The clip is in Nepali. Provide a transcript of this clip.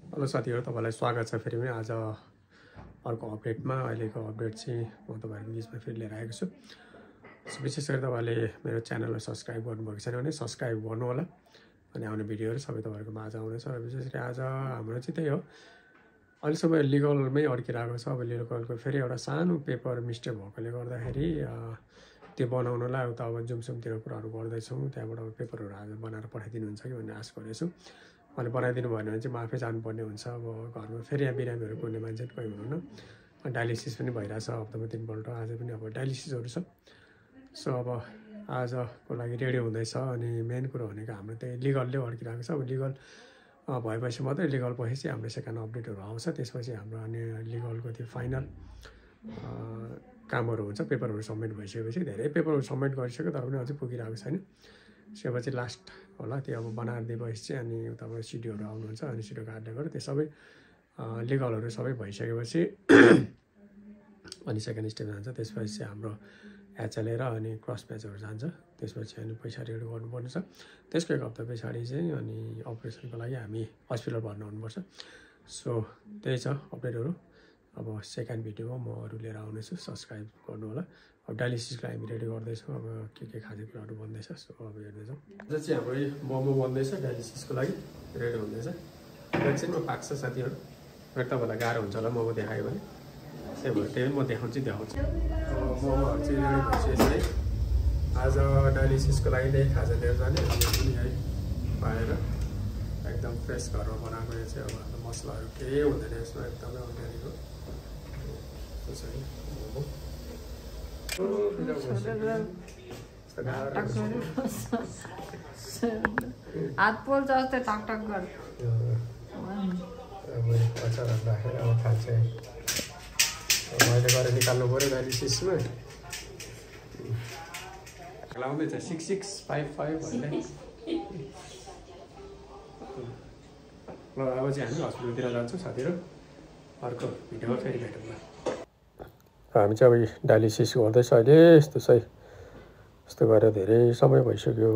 हेलो साथीहरु, तपाईलाई स्वागत छ फेरि पनि आज अर्को अपडेटमा। अहिलेको अपडेट चाहिँ म तपाईहरुको बीचमा फेरि लिएर आएको छु। विशेष गरी तपाईले मेरो च्यानललाई सब्स्क्राइब गर्नुभएको छैन भने सब्स्क्राइब गर्नु होला अनि आउने भिडियोहरु सबै तपाईहरुको माझ आउनेछ। र विशेष गरी आज हाम्रो चाहिँ त्यही हो, अहिलेसम्म लिगलमै अड्किरहेको छ। अब लिगलको फेरि एउटा सानो पेपर मिस्टेक भएकोले गर्दाखेरि त्यो बनाउनलाई उता अब जुमसुमतिर कुराहरु गर्दैछौँ। त्यहाँबाट पेपरहरु आज बनाएर पठाइदिनुहुन्छ कि भन्ने आशा गरेछु। मैले बनाइदिनु भएन भने चाहिँ म आफै जानुपर्ने हुन्छ। अब घरमा फेरि यहाँ बिरामीहरु पुग्ने मान्छे कोही हुनुहुन्न, डायलिसिस पनि भइरहेछ हप्तामा 3 पल्ट। आज पनि अब डायलिसिसहरु छ। सो अब आजको लागि रेडी हुँदैछ। अनि मेन कुरो भनेको हाम्रो त्यही लिगलले अड्किरहेको छ। अब लिगल भएपछि मात्रै लिगल भएपछि हाम्रो सेकेन्ड अपडेटहरु आउँछ। त्यसपछि हाम्रो अनि लिगलको त्यो फाइनल कामहरु हुन्छ। पेपरहरु सबमिट भइसकेपछि धेरै पेपरहरु सबमिट गरिसक्यो तर पनि अझै पुगिरहेको छैन। त्यसपछि लास्ट होला त्यो अब बनाएर दिएपछि चाहिँ अनि उताबाट सिडिओहरु आउनुहुन्छ। अनि सिडिओ कार्डले गर्दा त्यो सबै लिगलहरु सबै भइसकेपछि अनि सेकेन्ड स्टेप जान्छ। त्यसपछि चाहिँ हाम्रो एचएलए र अनि क्रस म्याचहरु जान्छ। त्यसपछि अनि पैसा रेडी गर्नुपर्ने छ। त्यसको एक हप्ता पछाडी चाहिँ अनि अपरेसनको लागि हामी हस्पिटल भर्ना हुनुपर्छ। सो त्यही छ अपडेटहरु। अब सेकेन्ड भिडियोमा म अरु लिएर आउनेछु, सब्स्क्राइब गर्नु होला। अब डायलिसिसको लागि हामी रेडी गर्दैछौँ। अब के खाने कुराहरु बन्दैछ। सो अब हेर्दैछौँ। आज चाहिँ हाम्रो मोमो बन्दैछ डायलिसिसको लागि रेडी हुँदैछ। एकछिनमा पाक्छ साथीहरु। फेरि तपाईलाई गाह्रो हुन्छ होला मोमो देखायो भने, त्यही भएर त्यही म देखाउँछु। मोमोहरु चाहिँ रेडी भइसकेपछि आज डायलिसिसको लागि नै खाजा लिएर जाने। अनि है पाएर एकदम फ्रेस घरमा बनाएको यो चाहिँ अब मसलाहरु केही हुँदैन यसमा, एकदमै अर्ग्यानिक हो। त्यसैले मोमो हात पोल्छ जस्तै टक टक गर। अचार राखेर अब खान्छ। मैले गरेर निकाल्नु पर्यो डायलिसिसमा। लाउँदैछ 6655 भन्दै। ल अब चाहिँ हामी हस्पिटलतिर जान्छौँ साथीहरु। अर्को भिडियोमा फेरि भेटौँला। हामी चाहिँ अब डायलिसिस गर्दैछ अहिले। यस्तो चाहिँ यस्तो गरेर धेरै समय भइसक्यो।